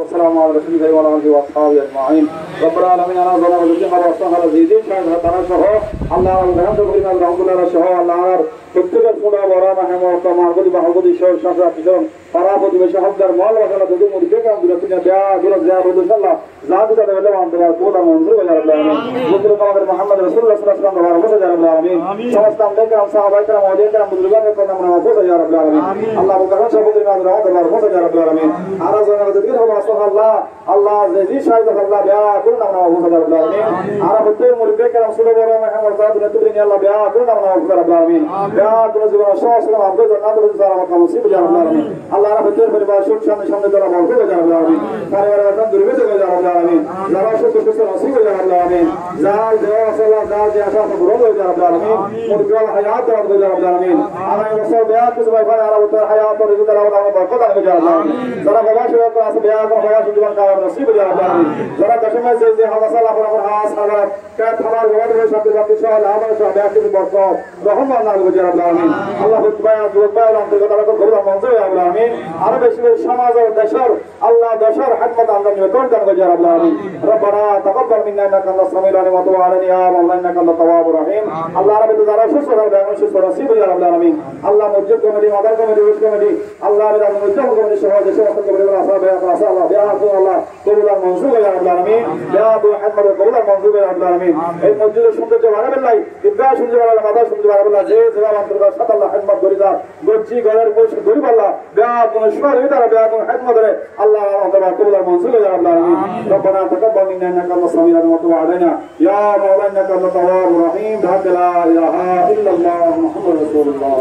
والسلام على رسول الله وعلى اله واصحابه اجمعين رب العالمين انا ظلم الذين واستغفر الذين شهد তারা সহ আল্লাহ আলহামদুলিল্লাহ রাহমাতুল্লাহ সহ আল্লাহর প্রত্যেকের পুরা বড় রহমত মাহবুব মাহবুব ঈশ্বর শাসা পিছন পারা প্রতিবেশী হকদার মাল ওয়াসালা দুদু মুদিকে কাম দুলা তিনা দেয়া দুলা দেয়া রসুল্লাহ জাদু দাদা বলে আমাদের কোলা মঞ্জুর হয়ে যাবে আমিন মুসলিম আমাদের মুহাম্মদ রাসূলুল্লাহ সাল্লাল্লাহু আলাইহি ওয়াসাল্লাম বলে যাবে আমিন সমস্ত আমাদের کرام সাহাবায়ে کرام ওদের کرام বুজুর্গানের কথা আমরা বলে যাবে আমিন আল্লাহ মুকাররম সবুদের আমাদের রহমত বলে যাবে আমিন আর জানা দিকে হবে সুবহানাল্লাহ আল্লাহ জি শাহিদ আল্লাহ বিয়া করুন আমরা বলে যাবে আমিন আর প্রত্যেক মুরিদকে کرام সুলে বড় মুহাম্মদ সাল্লাল্লাহু আলাইহি ওয়াসাল্লাম আল্লাহ বিয়া করুন আমরা বলে যাবে আমিন বিয়া করুন জীবন সহসল আমাদের জান্নাত বলে যাবে নসিব যাবে আমিন আল্লাহ রাব্বুল পরিবার সুখ শান্তি সামনে দ্বারা বলতে যাবে আমিন পরিবারের একদম দুর্বিত হয়ে যাবে আমিন যারা সুখ সুখ নসিব হয়ে যাবে আমিন যার দেওয়া সাল্লাহ যার যে আশা পূরণ হয়ে যাবে আমিন মুরগাল হায়াত হয়ে যাবে আমিন আমরা রসুল বিয়া কিছু ভাই ভাই আর উত্তর হায়াত ও রিজক দাও দাও বরকত হয়ে যাবে আমিন যারা বাবা শুরু করে আছে বিয়া করে বাবা জীবন কার নসিব হয়ে যাবে আমিন যারা দশমে যে হাসালা পরামর হাস হাজার কা থামার জবাব হয়ে সাথে সাথে ইনশাআল্লাহ আমার সাথে কিছু বরকত রহমান আল্লাহ হয়ে যাবে আমিন আল্লাহ তাআলা দুআ পায় আন্তরিক তারা কবুল মঞ্জুর হয়ে যাবে আমিন আর বেশি বেশি সমাজ ও দেশের আল্লাহ দেশের খিদমত আল্লাহ নিকট দান করে যাবে আমিন রব্বানা তাকাব্বাল মিন্না ইন্নাকা আনতাস সামিউল আলিম ওয়া তুব আলাইনা ইয়া মাওলানা ইন্নাকা আনতাত তাওয়াবুর রহিম আল্লাহ রাব্বি যারা সুস্থ হবে এবং সুস্থ নসিব হয়ে যাবে আমিন আল্লাহ মসজিদ কমিটি মাদার কমিটি উস কমিটি আল্লাহ রাব্বি মসজিদ কমিটি সহ দেশের সমস্ত কমিটির আসাবে আল্লাহ বিয়া আল্লাহ কবুল মঞ্জুর হয়ে যাবে আমিন ইয়া আবু হামদ কবুল মঞ্জুর হয়ে যাবে আমিন এই মসজিদের সৌন্দর্য বাড়াবেন নাই ইব্রাহ সুন্দর বাড়াবেন মাদার সুন্দর বাড়াবেন যে জবাব আন্তরিক সাথে আল্লাহ খিদমত করিদা গচ্ছি ঘরের বসে গরিব আল্লাহ বিয়া কোন শহর ভিতরে বিয়া কোন খিদমত রে আল্লাহ তাআলা কবুল মঞ্জুর হয়ে যাবে আমিন ربنا تقبل منا انك انت السميع العليم وتب علينا يا مولانا انك انت التواب الرحيم لا اله الا الله محمد رسول الله